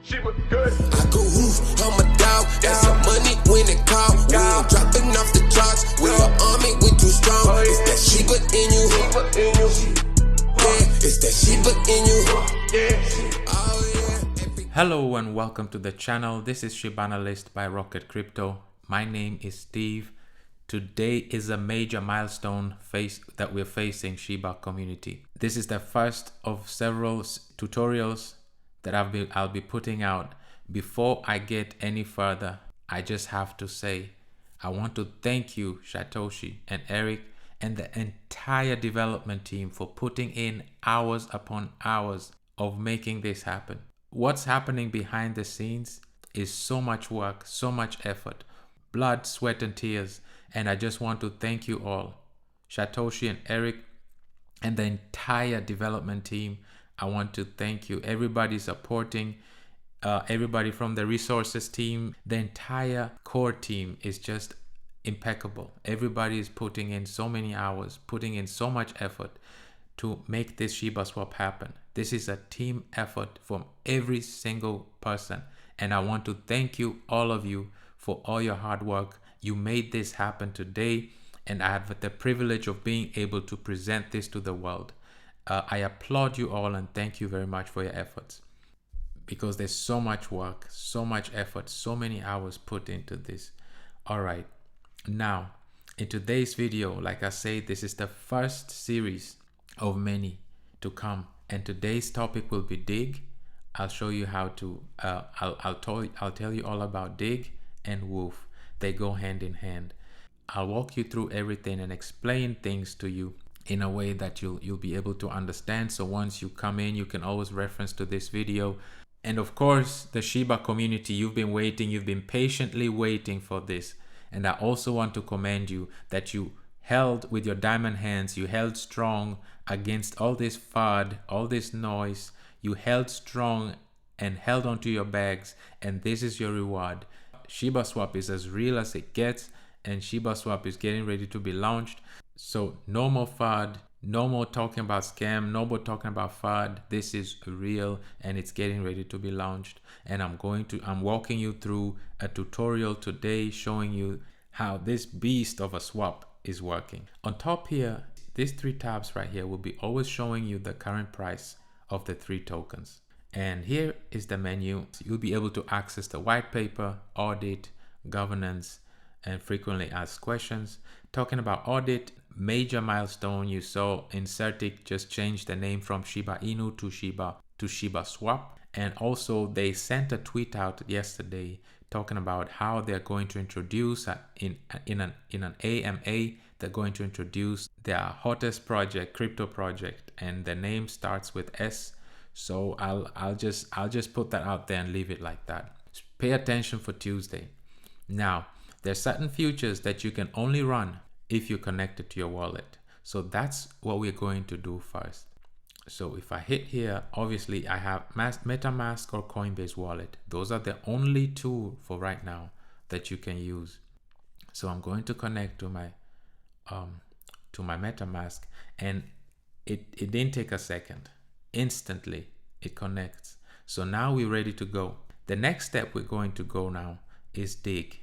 Shiba good. I go woof, I'm a dog. That's some money when it call. We ain't dropping off the charts. We an army, we too strong. It's that Shiba Inu. Yeah, it's that Shiba Inu. Oh yeah. Hello and welcome to the channel. This is Shib Analyst by Rocket Crypto. My name is Steve. Today is a major milestone that we're facing Shiba community. This is the first of several tutorials that I'll be putting out. Before I get any further, I just have to say I want to thank you, Satoshi and Eric and the entire development team, for putting in hours upon hours of making this happen. What's happening behind the scenes is so much work, so much effort, blood, sweat and tears, and I just want to thank you all, Satoshi and Eric and the entire development team. I want to thank you, everybody supporting, everybody from the resources team. The entire core team is just impeccable. Everybody is putting in so many hours, putting in so much effort to make this Shibaswap happen. This is a team effort from every single person, and I want to thank you, all of you, for all your hard work. You made this happen today, and I have the privilege of being able to present this to the world. I applaud you all and thank you very much for your efforts, because there's so much work, so much effort, so many hours put into this. All right, now in today's video, like I say, this is the first series of many to come, and today's topic will be Dig. I'll show you how to I'll tell you all about Dig and Woof. They go hand in hand. I'll walk you through everything and explain things to you in a way that you'll be able to understand. So once you come in, you can always reference to this video. And of course, the Shiba community, you've been patiently waiting for this. And I also want to commend you that you held with your diamond hands, you held strong against all this FUD, all this noise. You held strong and held onto your bags, and this is your reward. Shibaswap is as real as it gets, and Shibaswap is getting ready to be launched. So no more FUD, no more talking about scam, no more talking about FUD. This is real and it's getting ready to be launched. And I'm walking you through a tutorial today showing you how this beast of a swap is working. On top here, these three tabs right here will be always showing you the current price of the three tokens. And here is the menu. You'll be able to access the white paper, audit, governance, and frequently asked questions. Talking about audit, major milestone, you saw Incertic just changed the name from Shiba Inu to Shibaswap. And also they sent a tweet out yesterday talking about how they're going to introduce in an AMA, they're going to introduce their hottest project, crypto project, and the name starts with S. So I'll just put that out there and leave it like that. Pay attention for Tuesday. Now, there's certain futures that you can only run if you connect it to your wallet. So that's what we're going to do first. So if I hit here, obviously I have MetaMask or Coinbase wallet. Those are the only two for right now that you can use. So I'm going to connect to my MetaMask, and it didn't take a second. Instantly it connects. So now we're ready to go. The next step we're going to go now is Dig.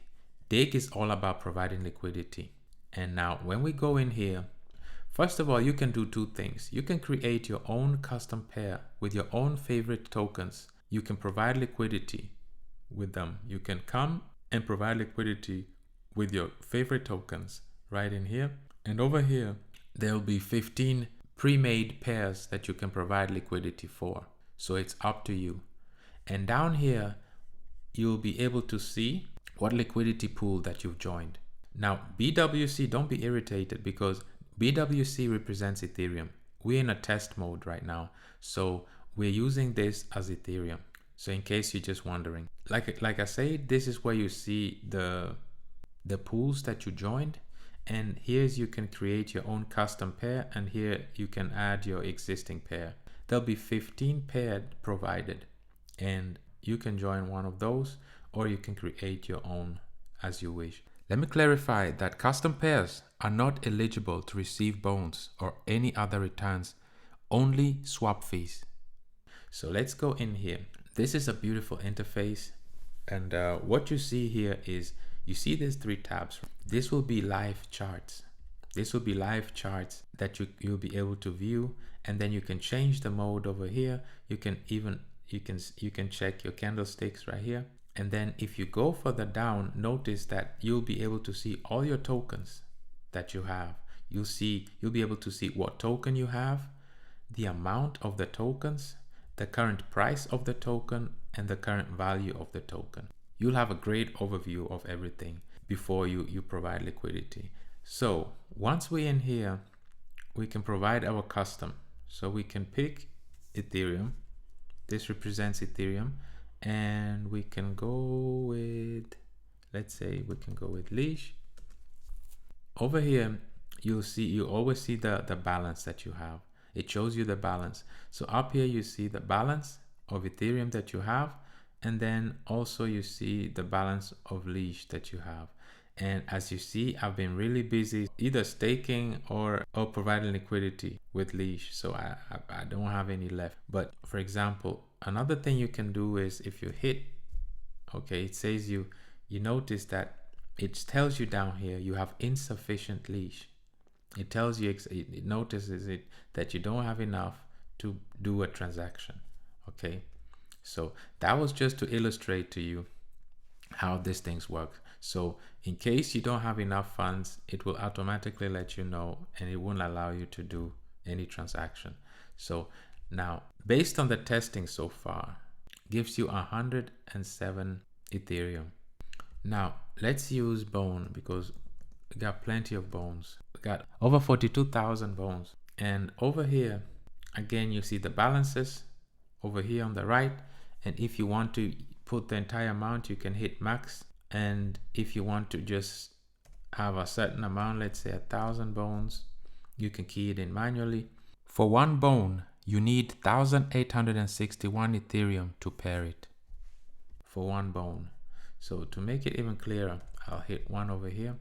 Dig is all about providing liquidity. And now when we go in here, first of all, you can do two things. You can create your own custom pair with your own favorite tokens. You can provide liquidity with them. You can come and provide liquidity with your favorite tokens right in here. And over here, there'll be 15 pre-made pairs that you can provide liquidity for. So it's up to you. And down here, you'll be able to see what liquidity pool that you've joined. Now, BWC, don't be irritated because BWC represents Ethereum. We're in a test mode right now. So we're using this as Ethereum. So in case you're just wondering, like I said, this is where you see the pools that you joined. And here's you can create your own custom pair, and here you can add your existing pair. There'll be 15 paired provided, and you can join one of those, or you can create your own as you wish. Let me clarify that custom pairs are not eligible to receive bones or any other returns, only swap fees. So let's go in here. this is a beautiful interface. And what you see here is, you see these 3 tabs. This will be live charts. This will be live charts that you'll be able to view, and then you can change the mode over here. You can check your candlesticks right here. And then if you go further down, notice that you'll be able to see all your tokens that you have. You'll be able to see what token you have, the amount of the tokens, the current price of the token, and the current value of the token. You'll have a great overview of everything before you provide liquidity. So once we're in here, we can provide our custom. So we can pick Ethereum. This represents Ethereum. And we can go with, let's say we can go with leash. Over here, you always see the balance that you have. It shows you the balance. So up here, you see the balance of Ethereum that you have. And then also you see the balance of leash that you have. And as you see, I've been really busy either staking or providing liquidity with leash. So I don't have any left. But for example, another thing you can do is if you hit, okay, it says you notice that it tells you down here, you have insufficient leash. It tells you, it notices it that you don't have enough to do a transaction. Okay. So that was just to illustrate to you how these things work. So in case you don't have enough funds, it will automatically let you know, and it won't allow you to do any transaction. So now, based on the testing so far, gives you 107 Ethereum. Now let's use Bone, because we got plenty of bones. We got over 42,000 bones. And over here, again, you see the balances over here on the right. And if you want to put the entire amount, you can hit max. And if you want to just have a certain amount, let's say 1,000 bones, you can key it in manually. For 1 bone, you need 1,861 Ethereum to pair it for 1 bone. So to make it even clearer, I'll hit 1 over here,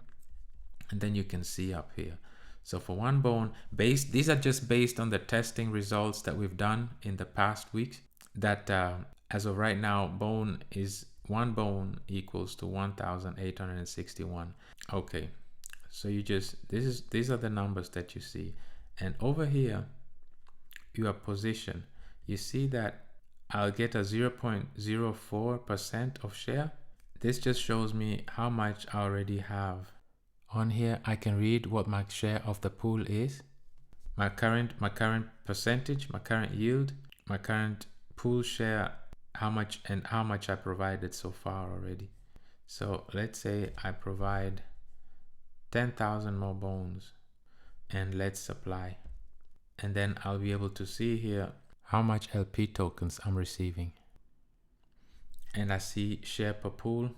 and then you can see up here. So for 1 bone, these are just based on the testing results that we've done in the past weeks, that as of right now, 1 bone equals to 1,861. Okay, so these are the numbers that you see. And over here, your position, you see that I'll get a 0.04% of share. This just shows me how much I already have. On here, I can read what my share of the pool is, my current percentage, my current yield, my current pool share, how much I provided so far already. So let's say I provide 10,000 more bones, and let's apply. And then I'll be able to see here how much LP tokens I'm receiving. And I see share per pool,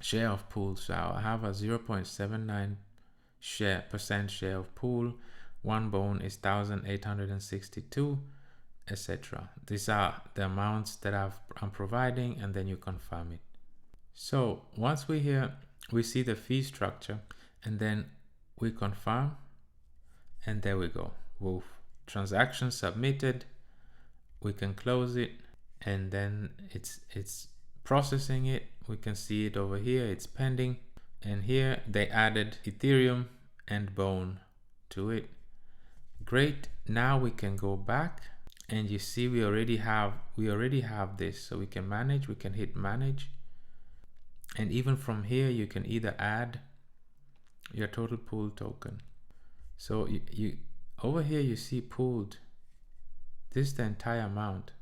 share of pool. So I'll have a 0.79% share of pool. 1 bone is 1,862, etc. These are the amounts that I'm providing, and then you confirm it. So once we're here, we see the fee structure, and then we confirm, and there we go. Woof. Transaction submitted. We can close it, and then it's processing it. We can see it over here, it's pending, and here they added Ethereum and Bone to it. Great. Now we can go back, and you see we already have this. So we can manage, we can hit manage, and even from here you can either add your total pool token. So you over here you see pooled. This is the entire amount.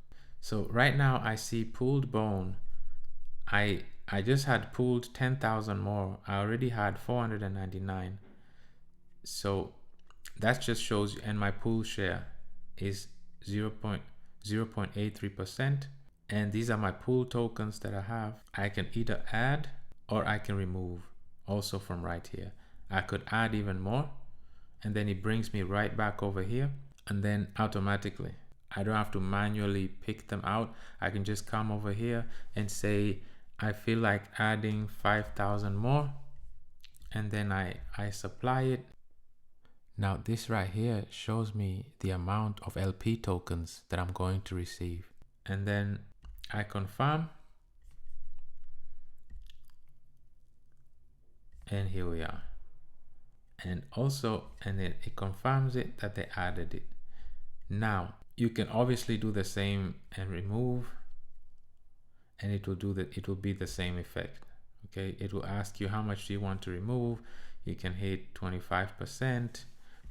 So right now I see pooled Bone. I just had pooled 10,000 more. I already had 499. So that just shows you, and my pool share is 0.83%. And these are my pool tokens that I have. I can either add or I can remove also from right here. I could add even more, and then it brings me right back over here, and then automatically I don't have to manually pick them out. I can just come over here and say I feel like adding 5,000 more, and then I supply it. Now this right here shows me the amount of LP tokens that I'm going to receive, and then I confirm, and here we are. And also, and then it confirms it that they added it. Now you can obviously do the same and remove, and it will be the same effect. Okay, it will ask you how much do you want to remove. You can hit 25%,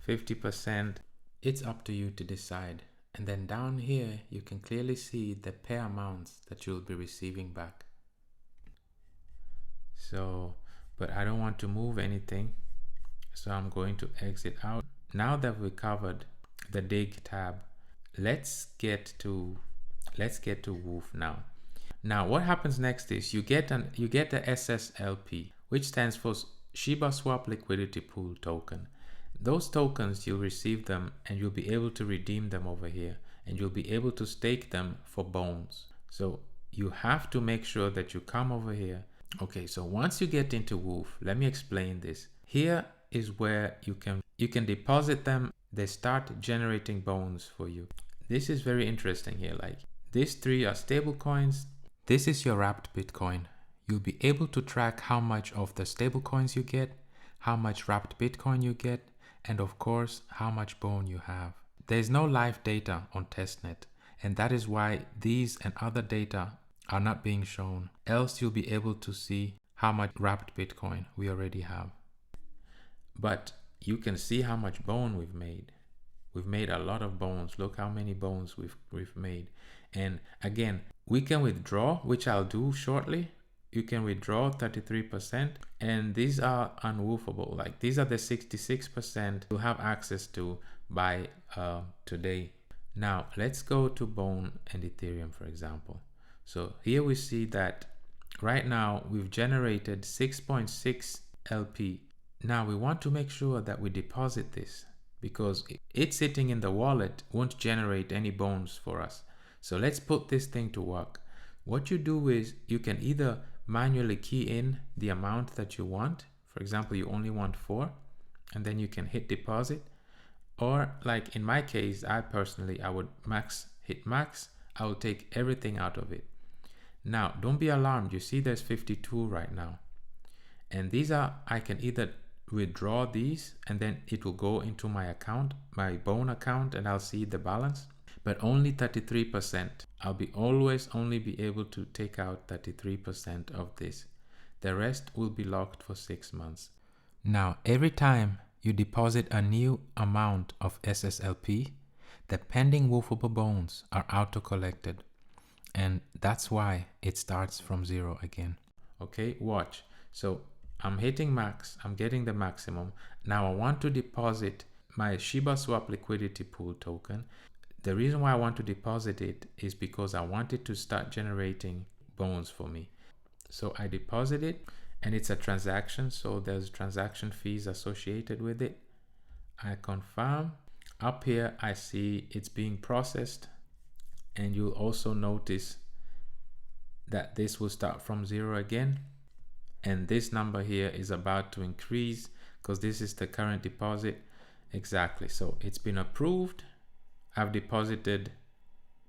50%. It's up to you to decide. And then down here you can clearly see the pair amounts that you'll be receiving back. So, but I don't want to move anything, so I'm going to exit out. Now that we covered the dig tab, let's get to Woof now. Now what happens next is you get the SSLP, which stands for Shibaswap Liquidity Pool Token. Those tokens, you'll receive them and you'll be able to redeem them over here, and you'll be able to stake them for bones. So you have to make sure that you come over here. Okay, so once you get into Woof, let me explain this. Here is where you can deposit them. They start generating bones for you. This is very interesting here. Like, these three are stable coins. This is your wrapped Bitcoin. You'll be able to track how much of the stable coins you get, how much wrapped Bitcoin you get, and of course, how much bone you have. There's no live data on testnet, and that is why these and other data are not being shown. Else you'll be able to see how much wrapped Bitcoin we already have. But you can see how much bone we've made. We've made a lot of bones. Look how many bones we've made. And again, we can withdraw, which I'll do shortly. You can withdraw 33%, and these are unwoofable. Like, these are the 66% you'll have access to by today. Now let's go to Bone and Ethereum, for example. So here we see that right now we've generated 6.6 LP. Now we want to make sure that we deposit this, because it's sitting in the wallet won't generate any bones for us. So let's put this thing to work. What you do is you can either manually key in the amount that you want. For example, you only want 4, and then you can hit deposit. Or like in my case, I would hit max. I will take everything out of it. Now, don't be alarmed. You see there's 52 right now. And these are, I can either withdraw these and then it will go into my account, my Bone account, and I'll see the balance. But only 33%. I'll always only be able to take out 33% of this. The rest will be locked for 6 months. Now, every time you deposit a new amount of SSLP, the pending woofable bones are auto-collected. And that's why it starts from 0 again. Okay, watch. So I'm hitting max, I'm getting the maximum. Now I want to deposit my Shibaswap liquidity pool token. The reason why I want to deposit it is because I want it to start generating bones for me. So I deposit it, and it's a transaction, so there's transaction fees associated with it. I confirm. Up here I see it's being processed, and you'll also notice that this will start from 0 again, and this number here is about to increase because this is the current deposit. Exactly, so it's been approved. I've deposited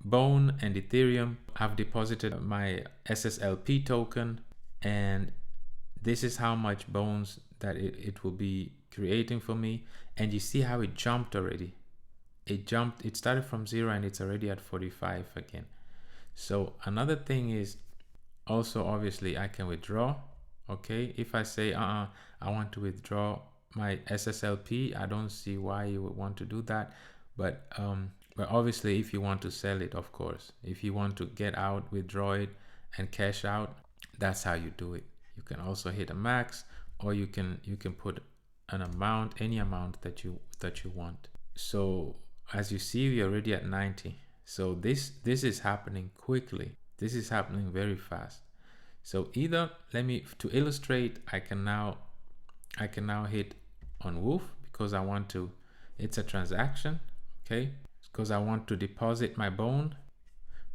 Bone and Ethereum. I've deposited my SSLP token, and this is how much bones that it will be creating for me. And you see how it jumped already. It started from 0 and it's already at 45 again. So another thing is also, obviously I can withdraw. Okay, if I say I want to withdraw my SSLP, I don't see why you would want to do that. But obviously if you want to sell it, of course, if you want to get out, withdraw it and cash out, that's how you do it. You can also hit a max, or you can put an amount, any amount that you want. So as you see, we're already at 90. So this is happening quickly. This is happening very fast. So either to illustrate, I can now hit on Woof because I want to, it's a transaction, okay? Because I want to deposit my bone.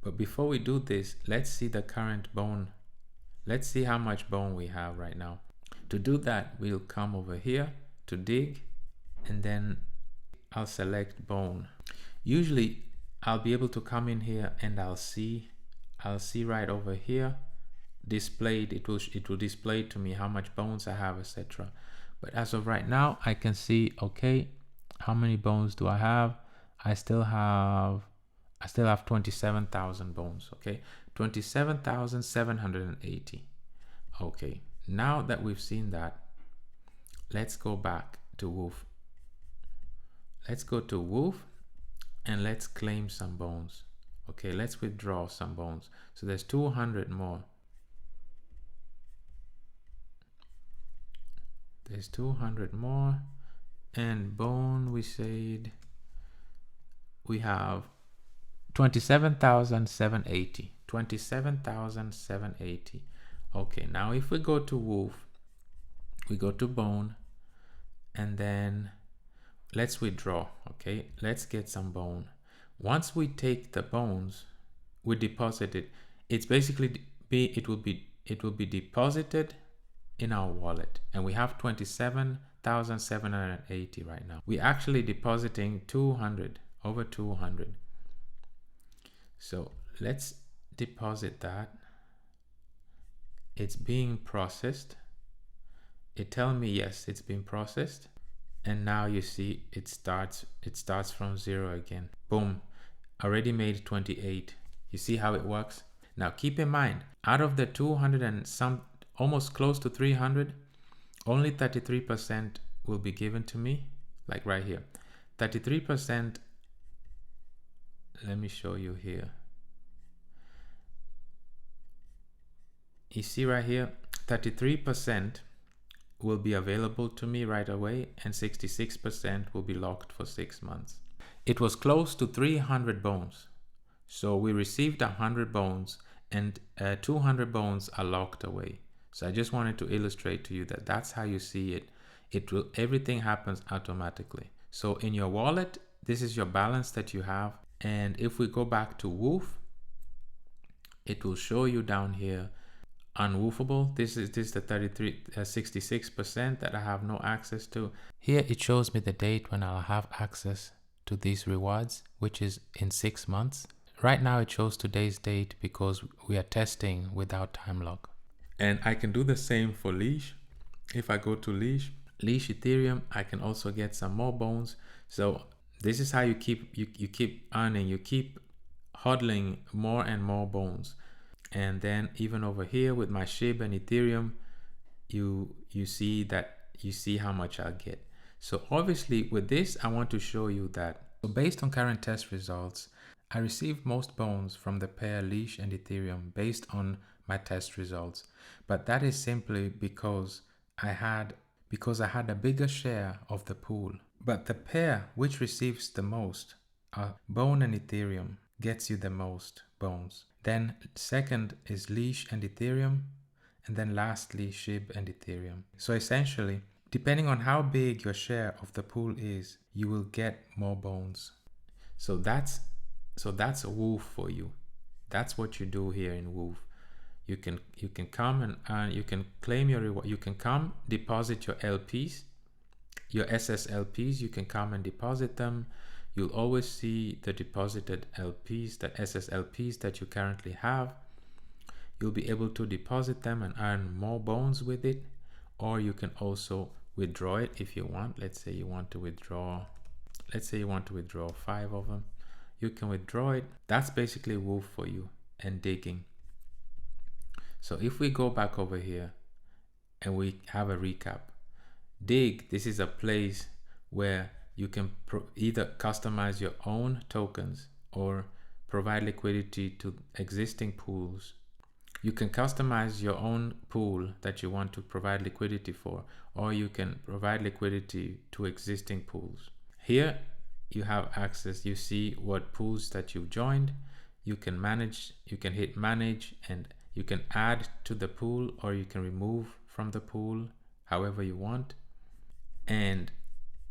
But before we do this, let's see the current bone. Let's see how much bone we have right now. To do that, we'll come over here to dig, and then I'll select bone. Usually I'll be able to come in here and I'll see I'll see right over here displayed. It will display to me how much bones I have, etc. But as of right now, I can see, okay, how many bones do I have? I still have 27,000 bones. Okay, 27,780. Okay, now that we've seen that, let's go back to Woof. Let's go to Woof and let's claim some bones. Okay, let's withdraw some bones. So there's 200 more. There's 200 more, and bone, we said we have 27,780. 27,780. Okay, now if we go to Woof, we go to bone, and then let's withdraw. Okay, let's get some bone. Once we take the bones, we deposit it. It's basically it will be deposited in our wallet, and we have 27,780 right now. We're actually depositing 200, over 200. So let's deposit that. It's being processed. It tells me yes, it's been processed, and now you see it starts from 0 again. Boom, already made 28. You see how it works? Now keep in mind, out of the 200 and some, almost close to 300, only 33% will be given to me, like right here. 33%, let me show you here. You see right here, 33% will be available to me right away, and 66% will be locked for 6 months. It was close to 300 bones. So we received 100 bones, and 200 bones are locked away. So I just wanted to illustrate to you that that's how you see it. Everything happens automatically. So in your wallet, this is your balance that you have. And if we go back to Woof, it will show you down here unwoofable. This is the 66% that I have no access to. Here it shows me the date when I'll have access to these rewards, which is in 6 months. Right now it shows today's date because we are testing without time lock. And I can do the same for Leash. If I go to Leash Ethereum, I can also get some more bones. So this is how you keep earning, you keep hodling more and more bones. And then even over here with my Shib and Ethereum, you see how much I'll get. So obviously with this, I want to show you that. So based on current test results, I received most bones from the pair Leash and Ethereum based on my test results. But that is simply because I had a bigger share of the pool. But the pair which receives the most are Bone and Ethereum, gets you the most bones. Then second is Leash and Ethereum, and then lastly Shib and Ethereum. So essentially, depending on how big your share of the pool is, you will get more bones. So that's a Woof for you. That's what you do here in Woof. You can come and you can claim your reward. You can come deposit your LPs, your SSLPs. You can come and deposit them. You'll always see the deposited LPs, the SSLPs that you currently have. You'll be able to deposit them and earn more bones with it, or you can also withdraw it if you want. Let's say you want to withdraw 5 of them. You can withdraw it. That's basically Woof for you, and digging. So if we go back over here and we have a recap, Dig, this is a place where you can either customize your own tokens or provide liquidity to existing pools. You can customize your own pool that you want to provide liquidity for, or you can provide liquidity to existing pools. Here you have access. You see what pools that you've joined. You can manage, you can hit manage, and you can add to the pool or you can remove from the pool however you want. And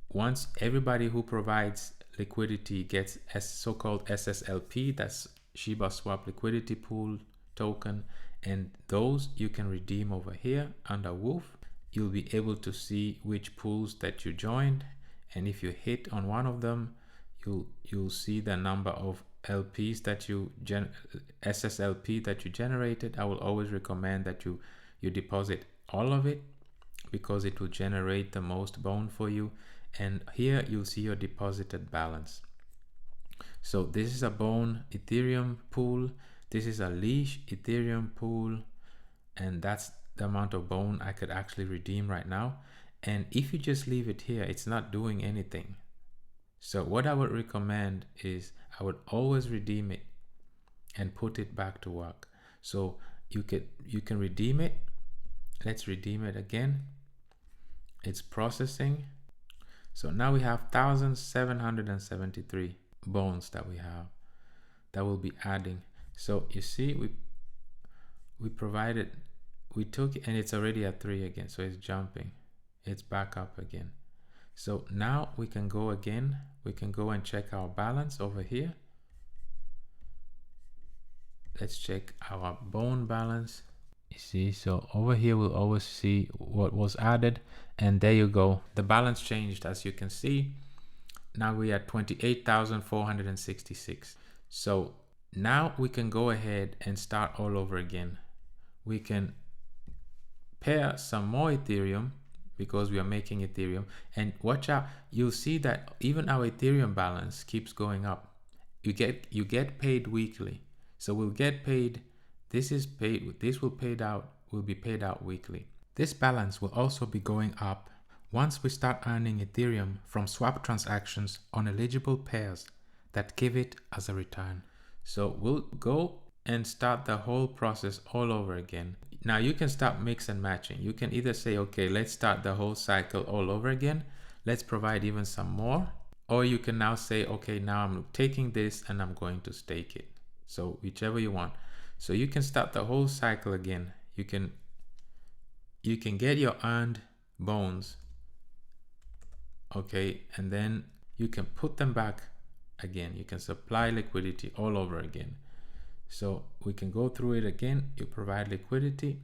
once everybody who provides liquidity gets a so-called SSLP, that's Shibaswap liquidity pool token, and those you can redeem over here under Woof. You'll be able to see which pools that you joined, and if you hit on one of them, you'll see the number of LPs that you SSLP that you generated, I will always recommend that you deposit all of it, because it will generate the most bone for you. And here you'll see your deposited balance. So this is a bone Ethereum pool, this is a leash Ethereum pool, and that's the amount of bone I could actually redeem right now. And if you just leave it here, it's not doing anything. So what I would recommend is I would always redeem it and put it back to work. So you can redeem it. Let's redeem it again. It's processing. So now we have 1,773 bones that we have that we'll be adding. So you see, we took it, and it's already at 3 again, so it's jumping, it's back up again. So now we can go again, we can go and check our balance over here. Let's check our bone balance. You see, so over here we'll always see what was added, and there you go, the balance changed. As you can see, now we are 28,466. So now we can go ahead and start all over again. We can pair some more Ethereum, because we are making Ethereum, and watch out, you'll see that even our Ethereum balance keeps going up. You get paid weekly, so we'll get paid. This will be paid out weekly. This balance will also be going up once we start earning Ethereum from swap transactions on eligible pairs that give it as a return. So we'll go and start the whole process all over again. Now you can start mix and matching. You can either say, okay, let's start the whole cycle all over again. Let's provide even some more. Or you can now say, okay, now I'm taking this and I'm going to stake it. So whichever you want. So you can start the whole cycle again. You can get your earned bones. Okay, and then you can put them back again. You can supply liquidity all over again. So we can go through it again. You provide liquidity,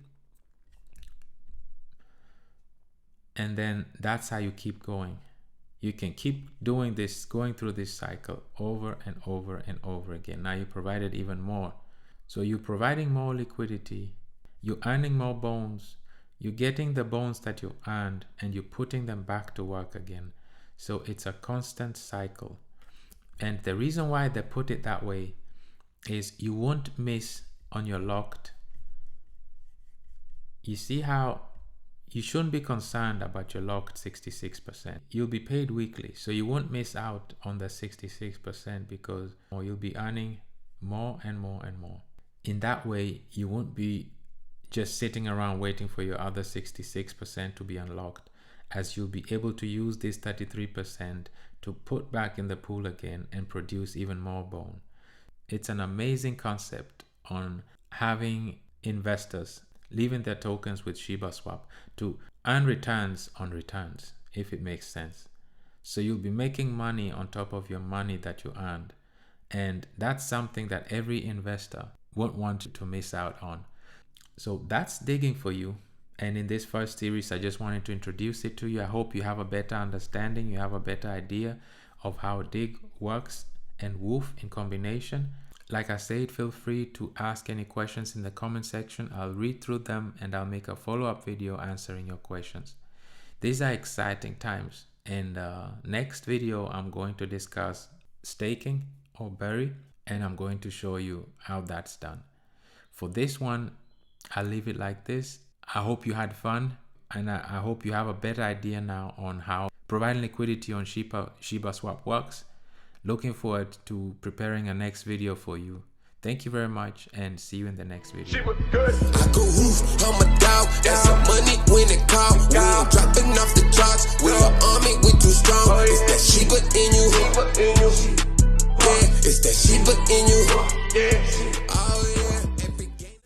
and then that's how you keep going. You can keep doing this, going through this cycle over and over and over again. Now you provided even more. So you're providing more liquidity, you're earning more bones, you're getting the bones that you earned, and you're putting them back to work again. So it's a constant cycle. And the reason why they put it that way is you won't miss on your locked. You see how you shouldn't be concerned about your locked 66%. You'll be paid weekly, so you won't miss out on the 66% because you'll be earning more and more and more. In that way, you won't be just sitting around waiting for your other 66% to be unlocked, as you'll be able to use this 33% to put back in the pool again and produce even more bone. It's an amazing concept on having investors leaving their tokens with Shibaswap to earn returns on returns, if it makes sense. So you'll be making money on top of your money that you earned. And that's something that every investor won't want to miss out on. So that's digging for you. And in this first series, I just wanted to introduce it to you. I hope you have a better understanding, you have a better idea of how dig works and woof in combination. Like I said, feel free to ask any questions in the comment section. I'll read through them and I'll make a follow-up video answering your questions. These are exciting times. And next video, I'm going to discuss staking or bury, and I'm going to show you how that's done. For this one, I'll leave it like this. I hope you had fun, and I hope you have a better idea now on how providing liquidity on Shibaswap works. Looking forward to preparing a next video for you. Thank you very much, and see you in the next video. I go roof, I'm a dog. That's some money when it call. We ain't dropping off the charts. We are army, we too strong.